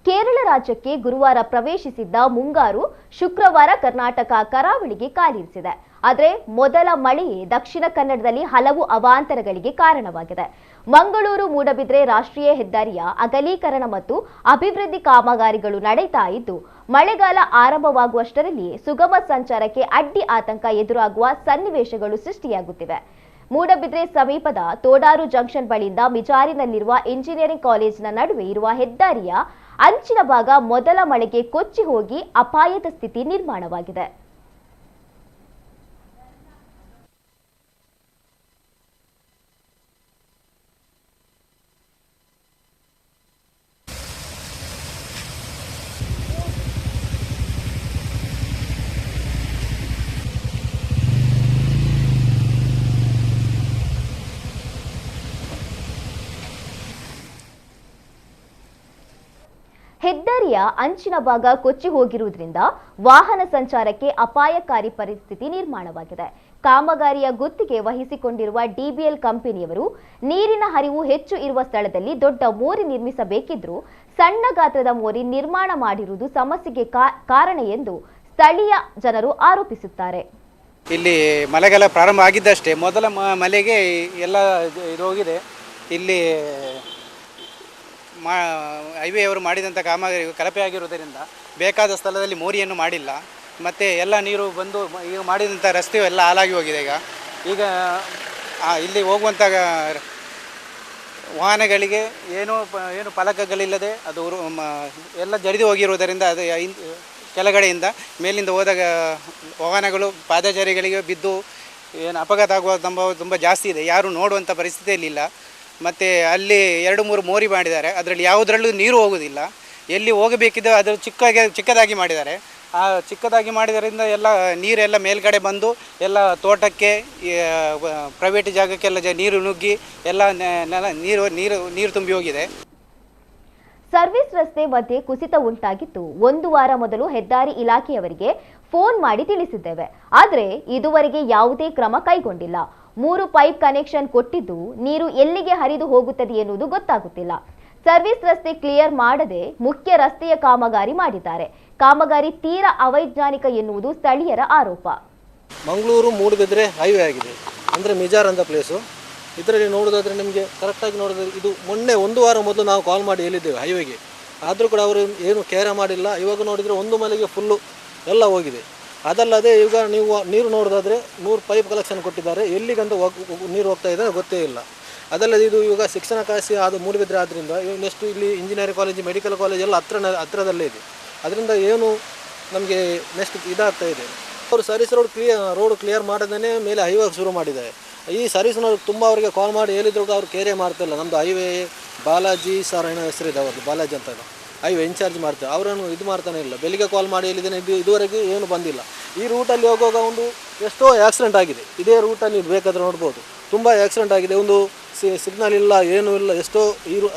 ಕೇರಳ ರಾಜ್ಯಕ್ಕೆ ಗುರುವಾರ ಪ್ರವೇಶಿಸಿದ್ದ ಮುಂಗಾರು ಶುಕ್ರವಾರ ಕರ್ನಾಟಕ ಕರಾವಳಿಗೆ ಕಾಲಿರಿಸಿದೆ. ಆದರೆ ಮೊದಲ ಮಳೆಯೇ ದಕ್ಷಿಣ ಕನ್ನಡದಲ್ಲಿ ಹಲವು ಅವಾಂತರಗಳಿಗೆ ಕಾರಣವಾಗಿದೆ. ಮಂಗಳೂರು ಮೂಡಬಿದ್ರೆ ರಾಷ್ಟ್ರೀಯ ಹೆದ್ದಾರಿಯ ಅಗಲೀಕರಣ ಮತ್ತು ಅಭಿವೃದ್ಧಿ ಕಾಮಗಾರಿಗಳು ನಡೆಯುತ್ತಾ ಇದ್ದು, ಮಳೆಗಾಲ ಆರಂಭವಾಗುವಷ್ಟರಲ್ಲಿ ಸುಗಮ ಸಂಚಾರಕ್ಕೆ ಅಡ್ಡಿ ಆತಂಕ ಎದುರಾಗುವ ಸನ್ನಿವೇಶಗಳು ಸೃಷ್ಟಿಯಾಗುತ್ತಿವೆ. ಮೂಡಬಿದ್ರೆ ಸಮೀಪದ ತೋಡಾರು ಜಂಕ್ಷನ್ ಬಳಿಯಿಂದ ಮಿಜಾರಿನಲ್ಲಿರುವ ಇಂಜಿನಿಯರಿಂಗ್ ಕಾಲೇಜಿನ ನಡುವೆ ಇರುವ ಹೆದ್ದಾರಿಯ ಅಂಚಿನ ಭಾಗ ಮೊದಲ ಮಳೆಗೆ ಕೊಚ್ಚಿ ಹೋಗಿ ಅಪಾಯದ ಸ್ಥಿತಿ ನಿರ್ಮಾಣವಾಗಿದೆ. ಹೆದ್ದಾರಿಯ ಅಂಚಿನ ಭಾಗ ಕೊಚ್ಚಿ ಹೋಗಿರುವುದರಿಂದ ವಾಹನ ಸಂಚಾರಕ್ಕೆ ಅಪಾಯಕಾರಿ ಪರಿಸ್ಥಿತಿ ನಿರ್ಮಾಣವಾಗಿದೆ. ಕಾಮಗಾರಿಯ ಗುತ್ತಿಗೆ ವಹಿಸಿಕೊಂಡಿರುವ ಡಿಬಿಎಲ್ ಕಂಪನಿಯವರು ನೀರಿನ ಹರಿವು ಹೆಚ್ಚು ಇರುವ ಸ್ಥಳದಲ್ಲಿ ದೊಡ್ಡ ಮೋರಿ ನಿರ್ಮಿಸಬೇಕಿದ್ರೂ ಸಣ್ಣ ಗಾತ್ರದ ಮೋರಿ ನಿರ್ಮಾಣ ಮಾಡಿರುವುದು ಸಮಸ್ಯೆಗೆ ಕಾರಣ ಎಂದು ಸ್ಥಳೀಯ ಜನರು ಆರೋಪಿಸುತ್ತಾರೆ. ಇಲ್ಲಿ ಮಳೆಗಾಲ ಪ್ರಾರಂಭ ಆಗಿದ್ದಷ್ಟೇ ಮೊದಲ ಮಳೆಗೆ ಎಲ್ಲ ಇದು ಹೋಗಿದೆ. ಇಲ್ಲಿ ಹೈವೇ ಅವರು ಮಾಡಿದಂಥ ಕಾಮಗಾರಿ ಕಳಪೆ ಆಗಿರುವುದರಿಂದ ಬೇಕಾದ ಸ್ಥಳದಲ್ಲಿ ಮೋರಿಯನ್ನು ಮಾಡಿಲ್ಲ. ಮತ್ತು ಎಲ್ಲ ನೀರು ಬಂದು ಈಗ ಮಾಡಿದಂಥ ರಸ್ತೆಯು ಎಲ್ಲ ಹಾಳಾಗಿ ಹೋಗಿದೆ. ಈಗ ಇಲ್ಲಿ ಹೋಗುವಂಥ ವಾಹನಗಳಿಗೆ ಏನು ಫಲಕಗಳಿಲ್ಲದೆ ಅದು ಎಲ್ಲ ಜರಿದು ಹೋಗಿರುವುದರಿಂದ ಅದು ಕೆಳಗಡೆಯಿಂದ ಮೇಲಿಂದ ಹೋದಾಗ ವಾಹನಗಳು ಪಾದಚಾರಿಗಳಿಗೆ ಬಿದ್ದು ಏನು ಅಪಘಾತ ಆಗುವ ಸಂಭವ ತುಂಬ ಜಾಸ್ತಿ ಇದೆ. ಯಾರು ನೋಡುವಂಥ ಪರಿಸ್ಥಿತಿಯಲ್ಲಿಲ್ಲ. ಮತ್ತು ಅಲ್ಲಿ 2-3 ಮೋರಿ ಮಾಡಿದ್ದಾರೆ. ಅದರಲ್ಲಿ ಯಾವುದರಲ್ಲೂ ನೀರು ಹೋಗೋದಿಲ್ಲ. ಎಲ್ಲಿ ಹೋಗಬೇಕಿದೆ ಅದು ಚಿಕ್ಕದಾಗಿ ಮಾಡಿದ್ದಾರೆ. ಆ ಚಿಕ್ಕದಾಗಿ ಮಾಡಿದ್ದರಿಂದ ಎಲ್ಲ ನೀರೆಲ್ಲ ಮೇಲ್ಗಡೆ ಬಂದು ಎಲ್ಲ ತೋಟಕ್ಕೆ ಪ್ರೈವೇಟ್ ಜಾಗಕ್ಕೆಲ್ಲ ನೀರು ನುಗ್ಗಿ ಎಲ್ಲ ನೀರು ತುಂಬಿ ಹೋಗಿದೆ. ಸರ್ವಿಸ್ ರಸ್ತೆ ಮಧ್ಯೆ ಕುಸಿತ ಉಂಟಾಗಿತ್ತು. 1 ವಾರ ಮೊದಲು ಹೆದ್ದಾರಿ ಇಲಾಖೆಯವರಿಗೆ ಫೋನ್ ಮಾಡಿ ತಿಳಿಸಿದ್ದೇವೆ. ಆದರೆ ಇದುವರೆಗೆ ಯಾವುದೇ ಕ್ರಮ ಕೈಗೊಂಡಿಲ್ಲ. 3 ಪೈಪ್ ಕನೆಕ್ಷನ್ ಕೊಟ್ಟಿದ್ದು ನೀರು ಎಲ್ಲಿಗೆ ಹರಿದು ಹೋಗುತ್ತದೆ ಎನ್ನುವುದು ಗೊತ್ತಾಗುತ್ತಿಲ್ಲ. ಸರ್ವಿಸ್ ರಸ್ತೆ ಕ್ಲಿಯರ್ ಮಾಡದೆ ಮುಖ್ಯ ರಸ್ತೆಯ ಕಾಮಗಾರಿ ಮಾಡಿದ್ದಾರೆ. ಕಾಮಗಾರಿ ತೀರಾ ಅವೈಜ್ಞಾನಿಕ ಎನ್ನುವುದು ಸ್ಥಳೀಯರ ಆರೋಪ. ಮಂಗಳೂರು ಮೂಡಬಿದ್ರೆ ಹೈವೇ ಆಗಿದೆ, ಅಂದರೆ ಮಿಜಾರ್ ಅಂತ ಪ್ಲೇಸು. ಇದರಲ್ಲಿ ನೋಡೋದಾದರೆ ನಿಮಗೆ ಕರೆಕ್ಟಾಗಿ ನೋಡೋದಾದ್ರೆ ಇದು ಮೊನ್ನೆ 1 ವಾರ ಮೊದಲು ನಾವು ಕಾಲ್ ಮಾಡಿ ಹೇಳಿದ್ದೇವೆ ಹೈವೇಗೆ. ಆದರೂ ಕೂಡ ಅವರು ಏನು ಕೇರ್ ಮಾಡಿಲ್ಲ. ಇವಾಗ ನೋಡಿದರೆ 1 ಮಲೆಗೆ ಫುಲ್ಲು ಎಲ್ಲ ಹೋಗಿದೆ. ಅದಲ್ಲದೆ ಈಗ ನೀರು ನೋಡೋದಾದರೆ 100 ಪೈಪ್ ಕಲೆಕ್ಷನ್ ಕೊಟ್ಟಿದ್ದಾರೆ. ಎಲ್ಲಿಗಂತ ನೀರು ಹೋಗ್ತಾ ಇದೆ ಗೊತ್ತೇ ಇಲ್ಲ. ಅದಲ್ಲದೆ ಇದು ಇವಾಗ ಶಿಕ್ಷಣ ಕಾಶಿ ಅದು ಮೂಡಬಿದ್ರೆ ಆದ್ದರಿಂದ ನೆಕ್ಸ್ಟ್ ಇಲ್ಲಿ ಇಂಜಿನಿಯರಿಂಗ್ ಕಾಲೇಜ್, ಮೆಡಿಕಲ್ ಕಾಲೇಜ್ ಎಲ್ಲ ಹತ್ತಿರದಲ್ಲೇ ಇದೆ. ಅದರಿಂದ ಏನು ನಮಗೆ ನೆಕ್ಸ್ಟ್ ಇದಾಗ್ತಾ ಇದೆ. ಅವರು ಸರ್ವಿಸ್ ರೋಡ್ ಕ್ಲಿಯರ್ ಮಾಡೋದೇ ಮೇಲೆ ಹೈವೇ ಶುರು ಮಾಡಿದ್ದಾರೆ. ಈ ಸರ್ವಿಸ್ನವ್ರು ತುಂಬ ಅವರಿಗೆ ಕಾಲ್ ಮಾಡಿ ಹೇಳಿದ್ರು ಅವ್ರು ಕೇರೇ ಮಾಡ್ತಾಯಿಲ್ಲ. ನಮ್ಮದು ಹೈವೇ ಬಾಲಾಜಿ ಸರ್ ಏನೋ ಹೆಸರಿದೆ, ಅವ್ರದ್ದು ಬಾಲಾಜಿ ಅಂತ ಹೈವೇ ಇನ್ಚಾರ್ಜ್ ಮಾಡ್ತಾರೆ. ಅವರನ್ನು ಇದು ಮಾಡ್ತಾನೆ ಇಲ್ಲ. ಬೆಳಿಗ್ಗೆ ಕಾಲ್ ಮಾಡಿ ಹೇಳಿದ್ದೇನೆ, ಇದುವರೆಗೆ ಏನು ಬಂದಿಲ್ಲ. ಈ ರೂಟಲ್ಲಿ ಹೋಗುವಾಗ ಎಷ್ಟೋ ಆಕ್ಸಿಡೆಂಟ್ ಆಗಿದೆ. ಇದೇ ರೂಟಲ್ಲಿ ಬೇಕಾದರೆ ನೋಡ್ಬೋದು, ತುಂಬ ಆಕ್ಸಿಡೆಂಟ್ ಆಗಿದೆ. ಒಂದು ಸಿಗ್ನಲ್ ಇಲ್ಲ, ಏನೂ ಇಲ್ಲ. ಎಷ್ಟೋ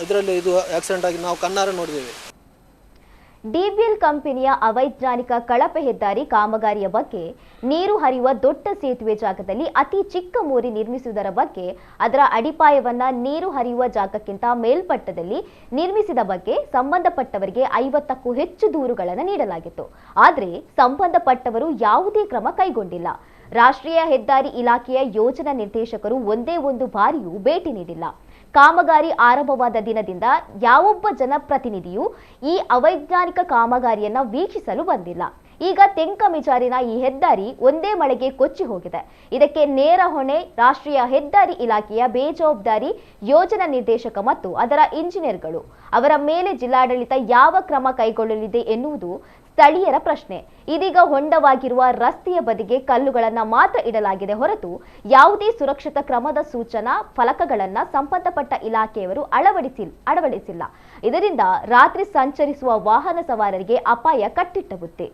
ಇದರಲ್ಲಿ ಇದು ಆಕ್ಸಿಡೆಂಟ್ ಆಗಿ ನಾವು ಕಣ್ಣಾರೆ ನೋಡಿದ್ದೇವೆ. ಡಿಬಿಎಲ್ ಕಂಪನಿಯ ಅವೈಜ್ಞಾನಿಕ ಕಳಪೆ ಹೆದ್ದಾರಿ ಕಾಮಗಾರಿಯ ಬಗ್ಗೆ, ನೀರು ಹರಿಯುವ ದೊಡ್ಡ ಸೇತುವೆ ಜಾಗದಲ್ಲಿ ಅತಿ ಚಿಕ್ಕ ಮೋರಿ ನಿರ್ಮಿಸುವುದರ ಬಗ್ಗೆ, ಅದರ ಅಡಿಪಾಯವನ್ನ ನೀರು ಹರಿಯುವ ಜಾಗಕ್ಕಿಂತ ಮೇಲ್ಪಟ್ಟದಲ್ಲಿ ನಿರ್ಮಿಸಿದ ಬಗ್ಗೆ ಸಂಬಂಧಪಟ್ಟವರಿಗೆ 50ಕ್ಕೂ ಹೆಚ್ಚು ದೂರುಗಳನ್ನು ನೀಡಲಾಗಿತ್ತು. ಆದರೆ ಸಂಬಂಧಪಟ್ಟವರು ಯಾವುದೇ ಕ್ರಮ ಕೈಗೊಂಡಿಲ್ಲ. ರಾಷ್ಟ್ರೀಯ ಹೆದ್ದಾರಿ ಇಲಾಖೆಯ ಯೋಜನಾ ನಿರ್ದೇಶಕರು ಒಂದೇ ಒಂದು ಬಾರಿಯೂ ಭೇಟಿ ನೀಡಿಲ್ಲ. ಕಾಮಗಾರಿ ಆರಂಭವಾದ ದಿನದಿಂದ ಯಾವೊಬ್ಬ ಜನಪ್ರತಿನಿಧಿಯೂ ಈ ಅವೈಜ್ಞಾನಿಕ ಕಾಮಗಾರಿಯನ್ನ ವೀಕ್ಷಿಸಲು ಬಂದಿಲ್ಲ. ಈಗ ತೆಂಕ ಮಿಜಾರಿನ ಈ ಹೆದ್ದಾರಿ ಒಂದೇ ಮಳೆಗೆ ಕೊಚ್ಚಿ ಹೋಗಿದೆ. ಇದಕ್ಕೆ ನೇರ ಹೊಣೆ ರಾಷ್ಟ್ರೀಯ ಹೆದ್ದಾರಿ ಇಲಾಖೆಯ ಬೇಜವಾಬ್ದಾರಿ ಯೋಜನಾ ನಿರ್ದೇಶಕ ಮತ್ತು ಅದರ ಇಂಜಿನಿಯರ್ಗಳು. ಅವರ ಮೇಲೆ ಜಿಲ್ಲಾಡಳಿತ ಯಾವ ಕ್ರಮ ಕೈಗೊಳ್ಳಲಿದೆ ಎನ್ನುವುದು ಸ್ಥಳೀಯರ ಪ್ರಶ್ನೆ. ಇದೀಗ ಹೊಂಡವಾಗಿರುವ ರಸ್ತೆಯ ಬದಿಗೆ ಕಲ್ಲುಗಳನ್ನು ಮಾತ್ರ ಇಡಲಾಗಿದೆ ಹೊರತು ಯಾವುದೇ ಸುರಕ್ಷತಾ ಕ್ರಮದ ಸೂಚನಾ ಫಲಕಗಳನ್ನು ಸಂಬಂಧಪಟ್ಟ ಇಲಾಖೆಯವರು ಅಳವಡಿಸಿಲ್ಲ. ಇದರಿಂದ ರಾತ್ರಿ ಸಂಚರಿಸುವ ವಾಹನ ಸವಾರರಿಗೆ ಅಪಾಯ ಕಟ್ಟಿಟ್ಟ ಬುತ್ತಿ.